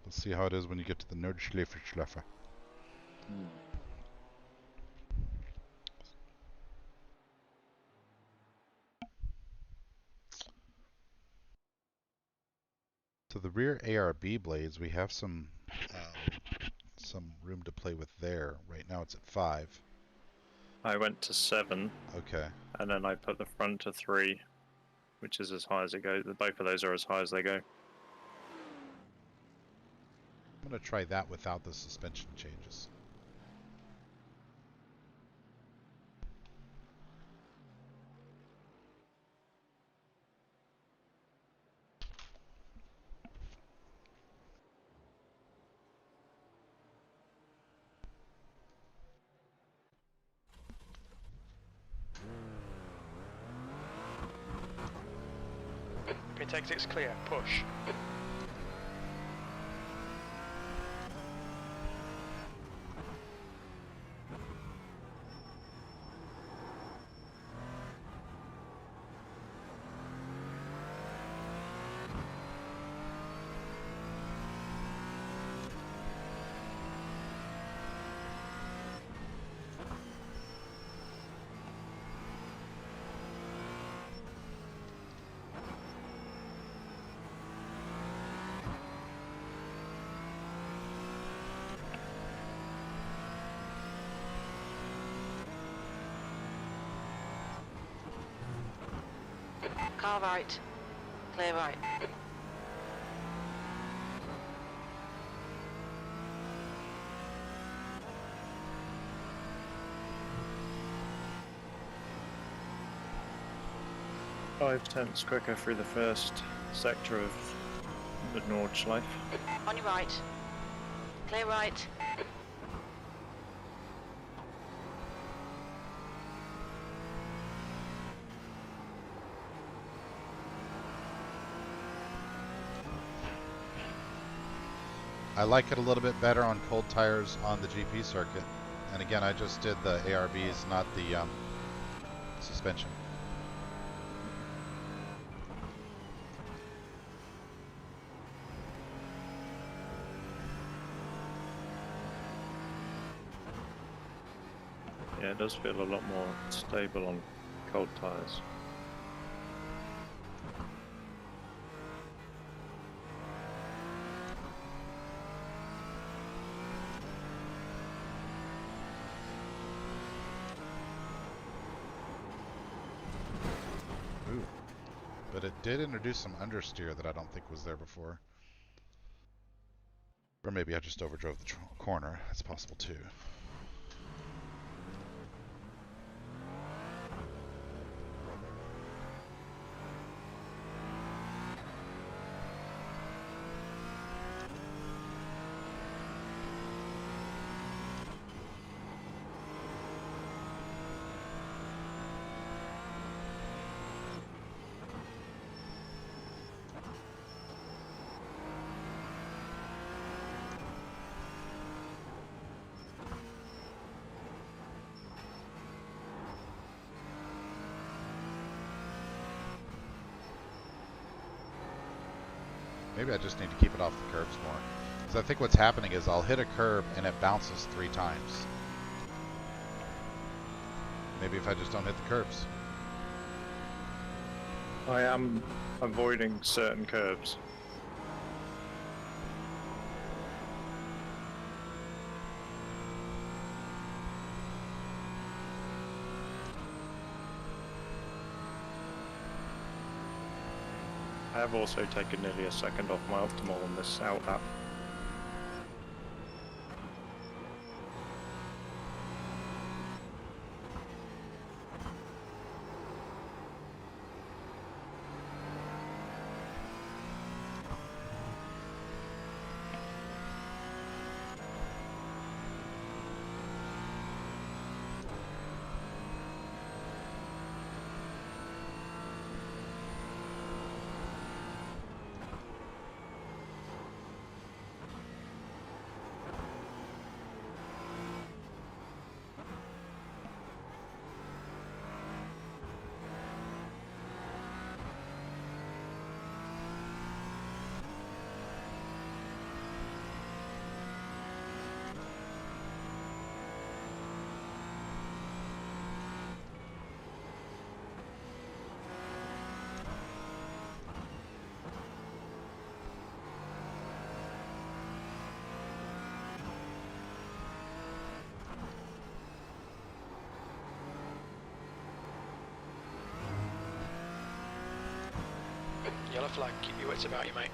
Let's see how it is when you get to the Nerdschleifer. So the rear ARB blades, we have some room to play with there. Right now it's at 5. I went to 7, Okay. and then I put the front to 3, which is as high as it goes. Both of those are as high as they go. I'm going to try that without the suspension changes. Pit exit's clear. Push. Car right. Clear right. Five tenths quicker through the first sector of the Nordschleife. On your right. Clear right. I like it a little bit better on cold tires on the GP circuit. And again, I just did the ARBs, not the suspension. Yeah, it does feel a lot more stable on cold tires. Ooh. But it did introduce some understeer that I don't think was there before. Or maybe I just overdrove the corner. That's possible too. Maybe I just need to keep it off the curbs more. Because I think what's happening is I'll hit a curb and it bounces 3 times. Maybe if I just don't hit the curbs. I am avoiding certain curves. I have also taken nearly a second off my optimal on this out lap. Yellow flag, keep your wits about you, mate.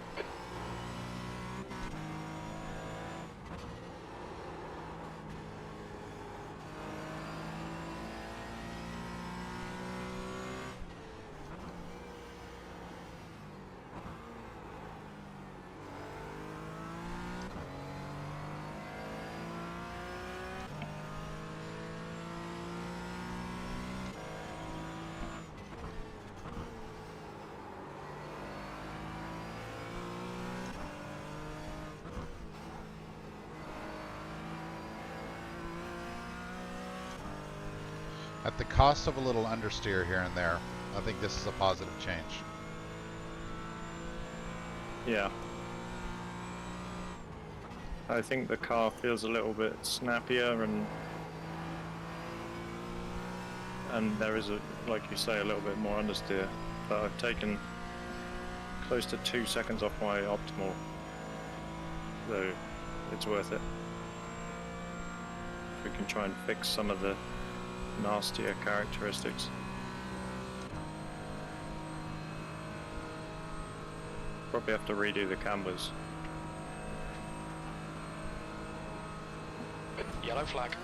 At the cost of a little understeer here and there, I think this is a positive change. Yeah. I think the car feels a little bit snappier and there is, like you say, a little bit more understeer. But I've taken close to 2 seconds off my optimal, so it's worth it. If we can try and fix some of the nastier characteristics. Probably have to redo the cambers. Yellow flag.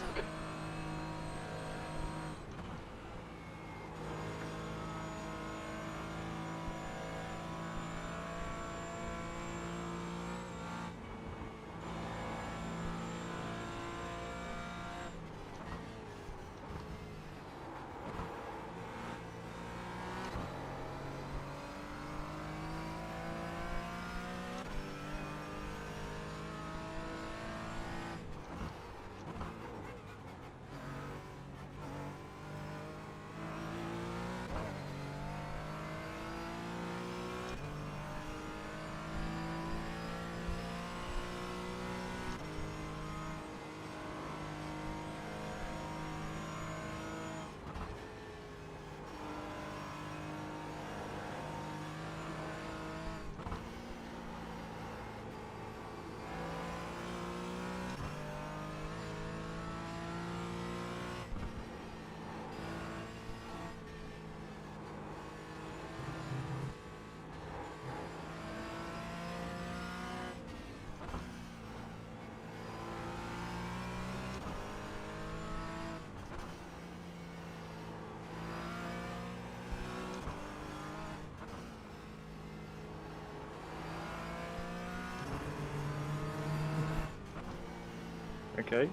Okay.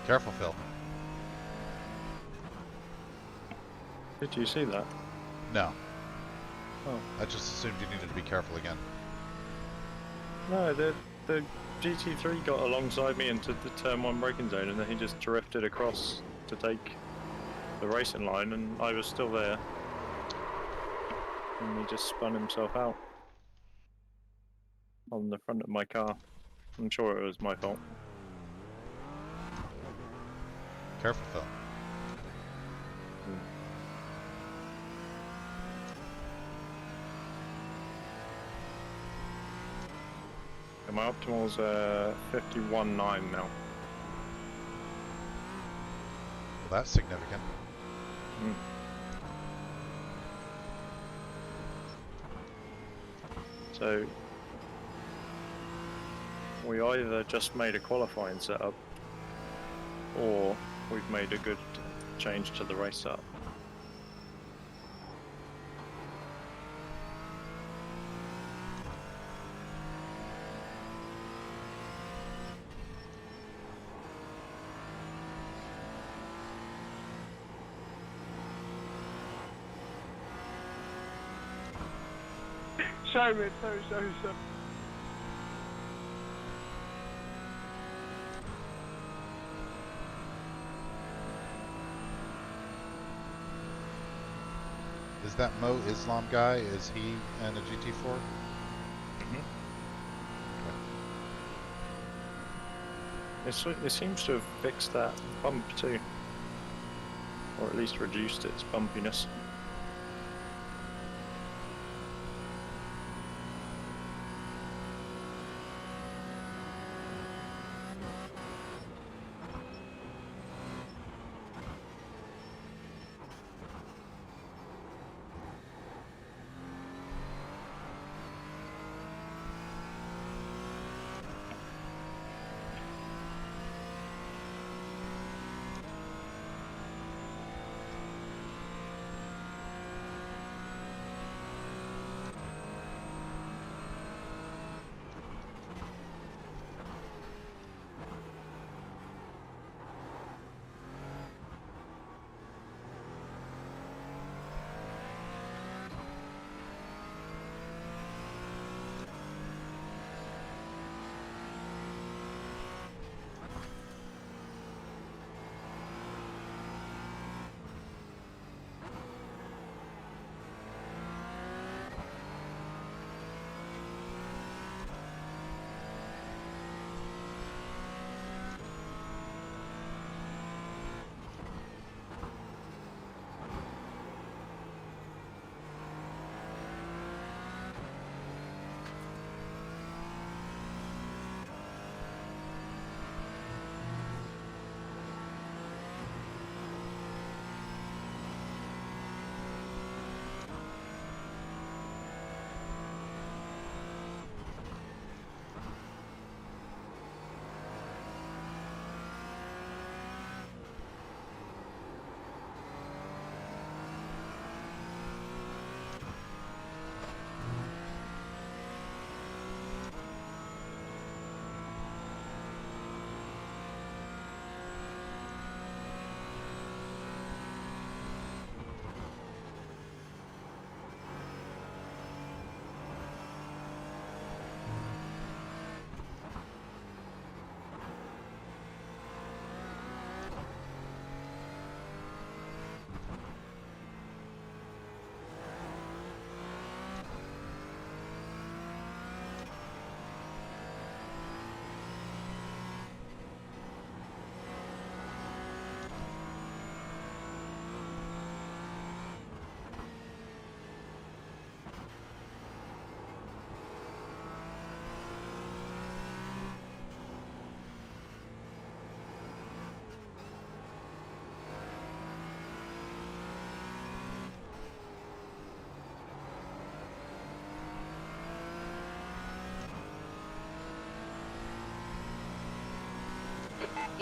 Careful, Phil. Did you see that? No. Oh. I just assumed you needed to be careful again. No, the GT3 got alongside me into the turn 1 braking zone and then he just drifted across to take the racing line and I was still there. And he just spun himself out on the front of my car. I'm sure it was my fault. Careful, Phil. And my optimal's 51.9 now. Well, that's significant. Mm. So we either just made a qualifying setup or we've made a good change to the race setup. Sorry, mate. Sorry. Is that Mo Islam guy? Is he in a GT4? It seems to have fixed that bump too, or at least reduced its bumpiness.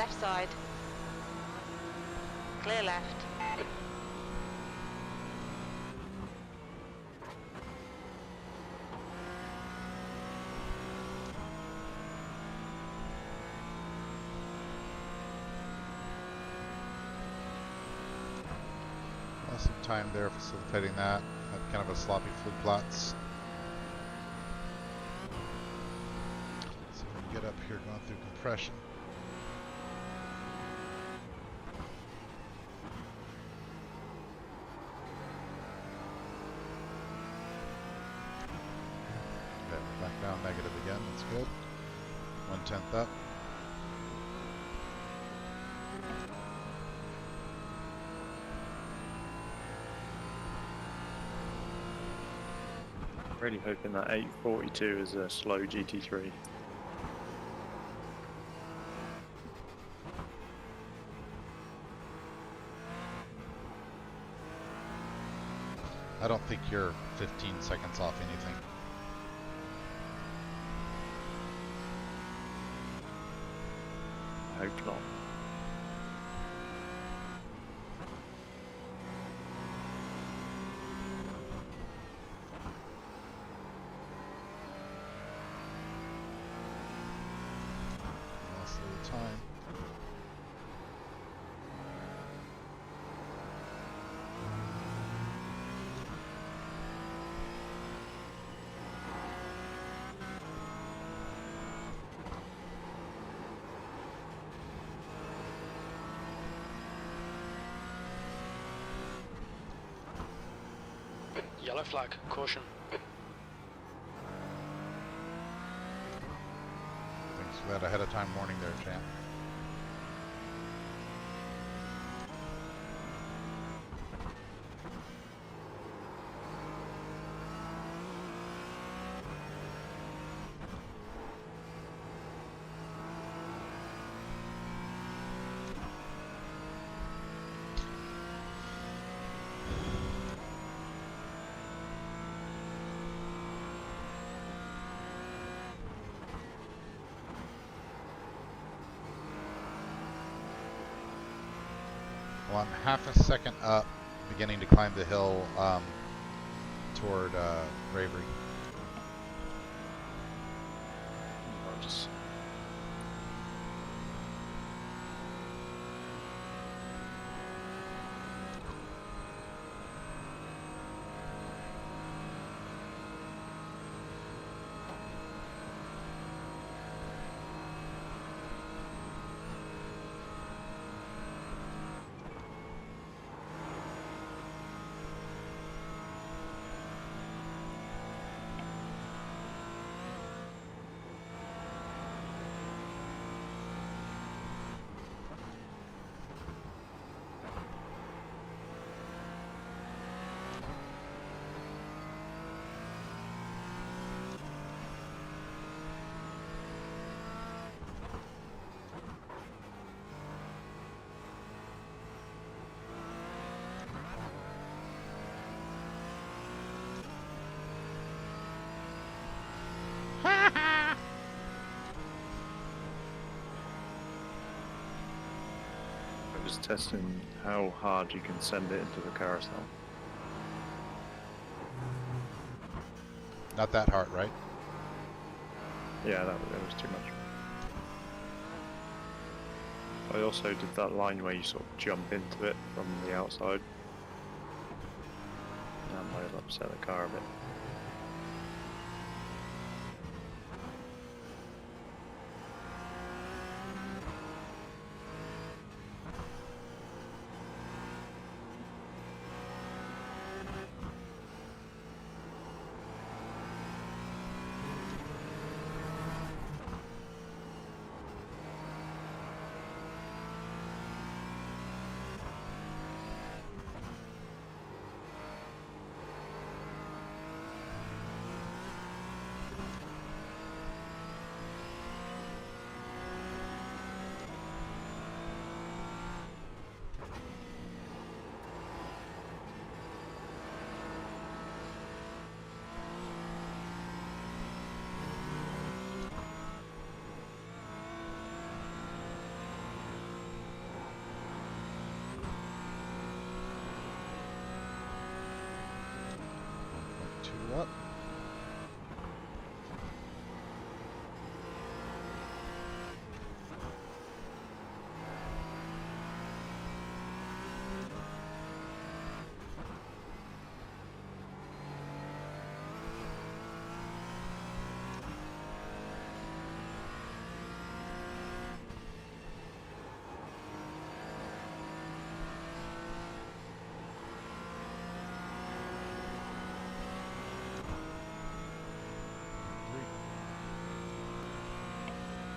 Left side. Clear left. Lost some time there facilitating that. Had kind of a sloppy Flugplatz. See if we can get up here going through compression. Okay, we're back down negative again. That's good. 1/10 up. Really hoping that 842 is a slow GT3. I don't think you're 15 seconds off anything. I hope not. Lost a little time. Yellow flag, caution. Thanks for that ahead of time warning there, champ. Well, I'm half a second up, beginning to climb the hill toward Bravery. I'll just I was testing how hard you can send it into the carousel. Not that hard, right? Yeah, that was too much. I also did that line where you sort of jump into it from the outside. That might have upset the car a bit. up.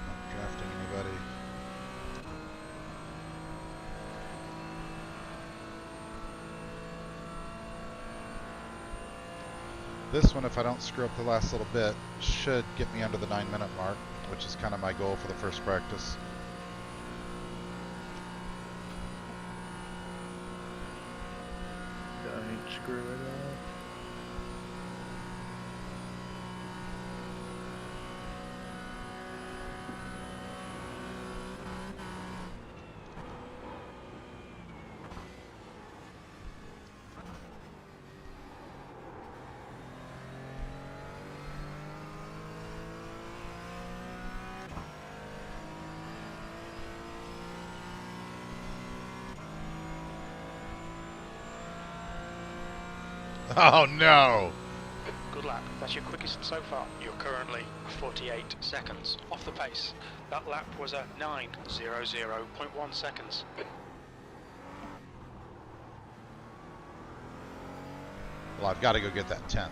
Not drafting anybody. This one, if I don't screw up the last little bit, should get me under the 9-minute mark, which is kind of my goal for the first practice. Don't screw it up. Oh no! Good lap. That's your quickest so far. You're currently 48 seconds off the pace. That lap was a 9:00.1 seconds. Well, I've got to go get that 10th.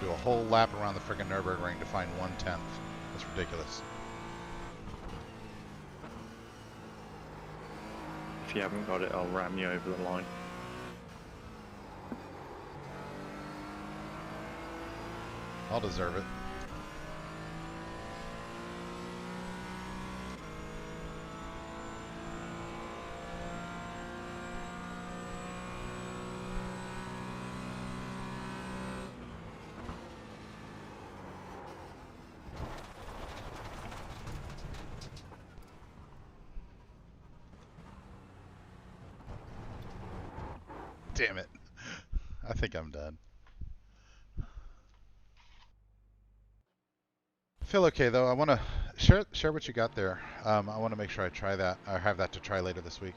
Do a whole lap around the friggin' Nurburgring to find 1/10. That's ridiculous. If you haven't got it, I'll ram you over the line. I'll deserve it. Damn it. I think I'm done. I feel okay though. I want to share what you got there. I want to make sure I try that. I have that to try later this week.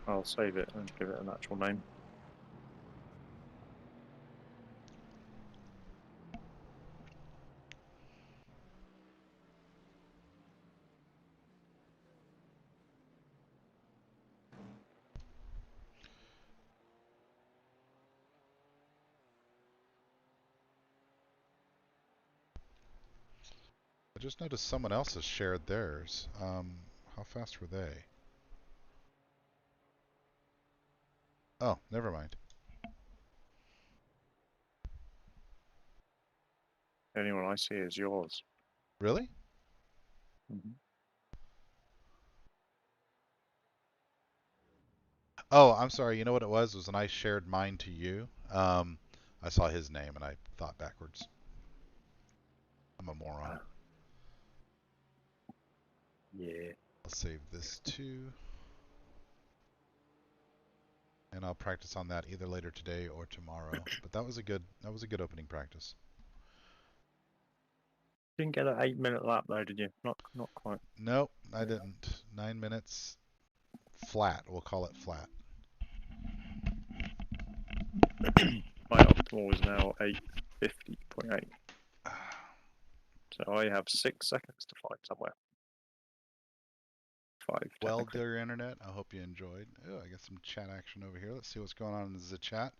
I'll save it and give it an actual name. I just noticed someone else has shared theirs. How fast were they? Oh, never mind. The only one I see is yours. Really? Oh, I'm sorry. You know what it was? It was when I shared mine to you. I saw his name and I thought backwards. I'm a moron. Yeah. I'll save this too. And I'll practice on that either later today or tomorrow. But that was a good opening practice. Didn't get an 8-minute lap though, did you? Not quite. Nope, I didn't. 9 minutes flat. We'll call it flat. My optimal is now 8:50.8. So I have 6 seconds to find somewhere. 5. well, technically. dear internet, I hope you enjoyed. Oh, I got some chat action over here. Let's see what's going on in the chat.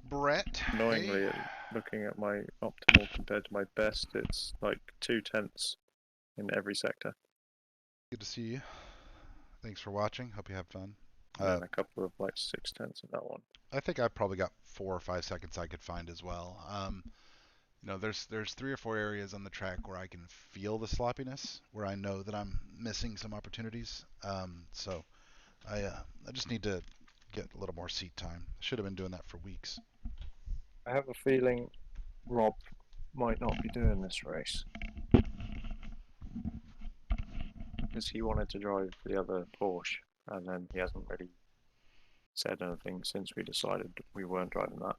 Brett, Annoyingly, hey. looking at my optimal compared to my best, it's like 2/10 in every sector. Good to see you. Thanks for watching. Hope you have fun. And then a couple of like 6/10 in that one. I think I probably got 4 or 5 seconds I could find as well. You know, there's 3 or 4 areas on the track where I can feel the sloppiness, where I know that I'm missing some opportunities. So I just need to get a little more seat time. Should have been doing that for weeks. I have a feeling Rob might not be doing this race because he wanted to drive the other Porsche, and then he hasn't really said anything since we decided we weren't driving that.